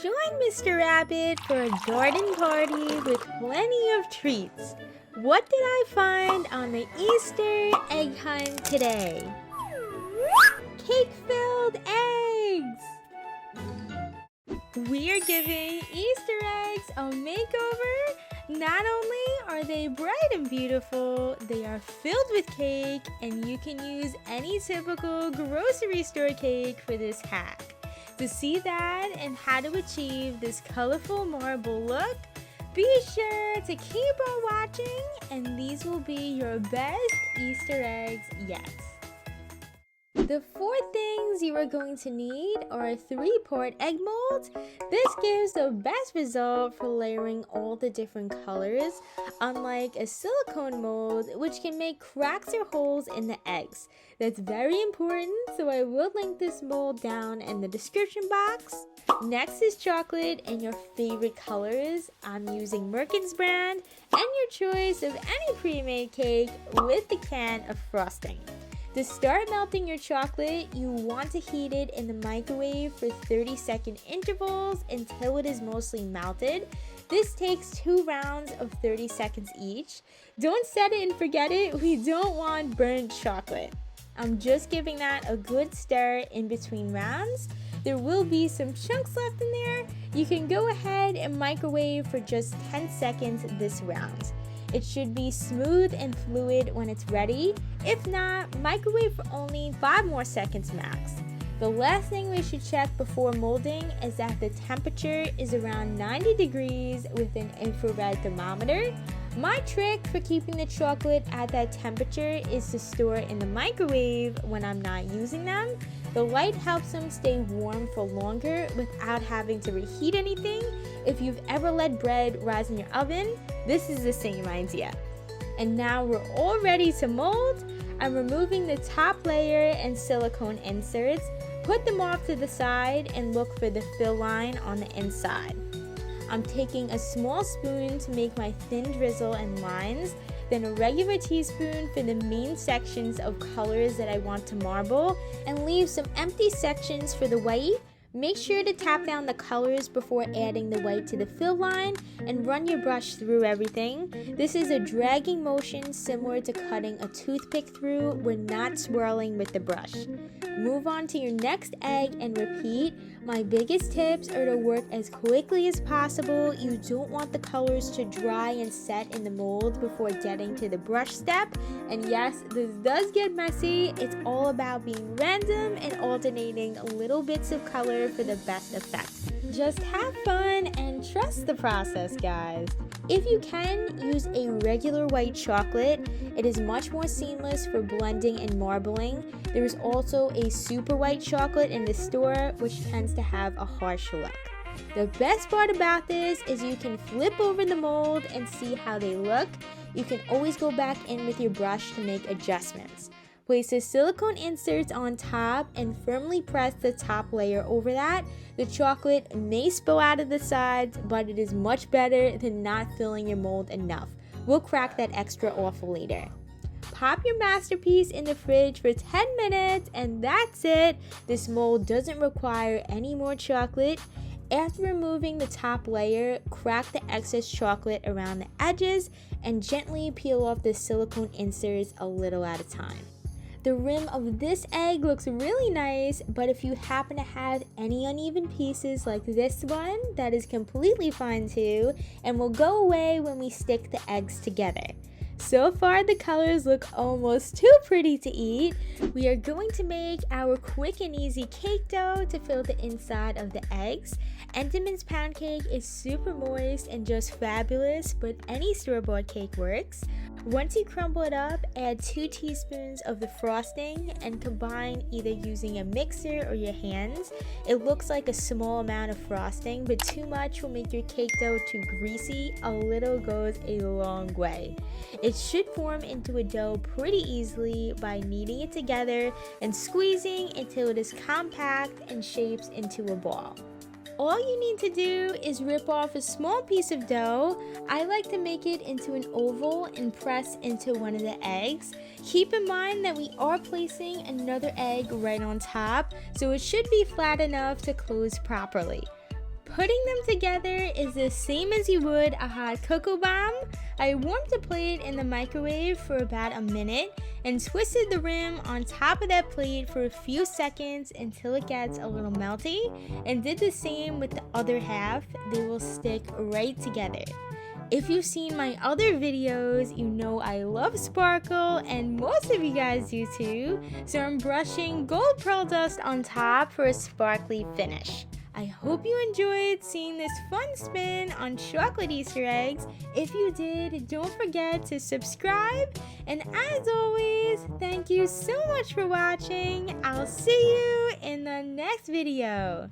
Join Mr. Rabbit for a garden party with plenty of treats. What did I find on the Easter egg hunt today? Cake-filled eggs! We're giving Easter eggs a makeover. Not only are they bright and beautiful, they are filled with cake, and you can use any typical grocery store cake for this hack. To see that and how to achieve this colorful marble look, be sure to keep on watching, and these will be your best Easter eggs yet. The 4 things you are going to need are a 3-part egg mold. This gives the best result for layering all the different colors, unlike a silicone mold which can make cracks or holes in the eggs. That's very important, so I will link this mold down in the description box. Next is chocolate and your favorite colors. I'm using Mercken's brand and your choice of any pre-made cake with the can of frosting. To start melting your chocolate, you want to heat it in the microwave for 30-second intervals until it is mostly melted. This takes 2 rounds of 30 seconds each. Don't set it and forget it. We don't want burnt chocolate. I'm just giving that a good stir in between rounds. There will be some chunks left in there. You can go ahead and microwave for just 10 seconds this round. It should be smooth and fluid when it's ready. If not, microwave for only 5 more seconds max. The last thing we should check before molding is that the temperature is around 90 degrees with an infrared thermometer. My trick for keeping the chocolate at that temperature is to store it in the microwave when I'm not using them. The light helps them stay warm for longer without having to reheat anything. If you've ever let bread rise in your oven, this is the same idea. And now we're all ready to mold. I'm removing the top layer and silicone inserts. Put them off to the side and look for the fill line on the inside. I'm taking a small spoon to make my thin drizzle and lines, then a regular teaspoon for the main sections of colors that I want to marble, and leave some empty sections for the white. Make sure to tap down the colors before adding the white to the fill line and run your brush through everything. This is a dragging motion similar to cutting a toothpick through. We're not swirling with the brush. Move on to your next egg and repeat. My biggest tips are to work as quickly as possible. You don't want the colors to dry and set in the mold before getting to the brush step. And yes, this does get messy. It's all about being random and alternating little bits of color for the best effect. Just have fun and trust the process, guys. If you can, use a regular white chocolate. It is much more seamless for blending and marbling. There is also a super white chocolate in the store, which tends to have a harsh look. The best part about this is you can flip over the mold and see how they look. You can always go back in with your brush to make adjustments. Place the silicone inserts on top and firmly press the top layer over that. The chocolate may spill out of the sides, but it is much better than not filling your mold enough. We'll crack that extra off later. Pop your masterpiece in the fridge for 10 minutes and that's it. This mold doesn't require any more chocolate. After removing the top layer, crack the excess chocolate around the edges and gently peel off the silicone inserts a little at a time. The rim of this egg looks really nice, but if you happen to have any uneven pieces like this one, that is completely fine too, and will go away when we stick the eggs together. So far, the colors look almost too pretty to eat. We are going to make our quick and easy cake dough to fill the inside of the eggs. Entenmann's pound cake is super moist and just fabulous, but any store-bought cake works. Once you crumble it up, add 2 teaspoons of the frosting and combine either using a mixer or your hands. It looks like a small amount of frosting, but too much will make your cake dough too greasy. A little goes a long way. It should form into a dough pretty easily by kneading it together and squeezing until it is compact and shapes into a ball. All you need to do is rip off a small piece of dough. I like to make it into an oval and press into one of the eggs. Keep in mind that we are placing another egg right on top, so it should be flat enough to close properly. Putting them together is the same as you would a hot cocoa bomb. I warmed the plate in the microwave for about a minute and twisted the rim on top of that plate for a few seconds until it gets a little melty, and did the same with the other half. They will stick right together. If you've seen my other videos, you know I love sparkle, and most of you guys do too, so I'm brushing gold pearl dust on top for a sparkly finish. I hope you enjoyed seeing this fun spin on chocolate Easter eggs. If you did, don't forget to subscribe, and as always, thank you so much for watching. I'll see you in the next video.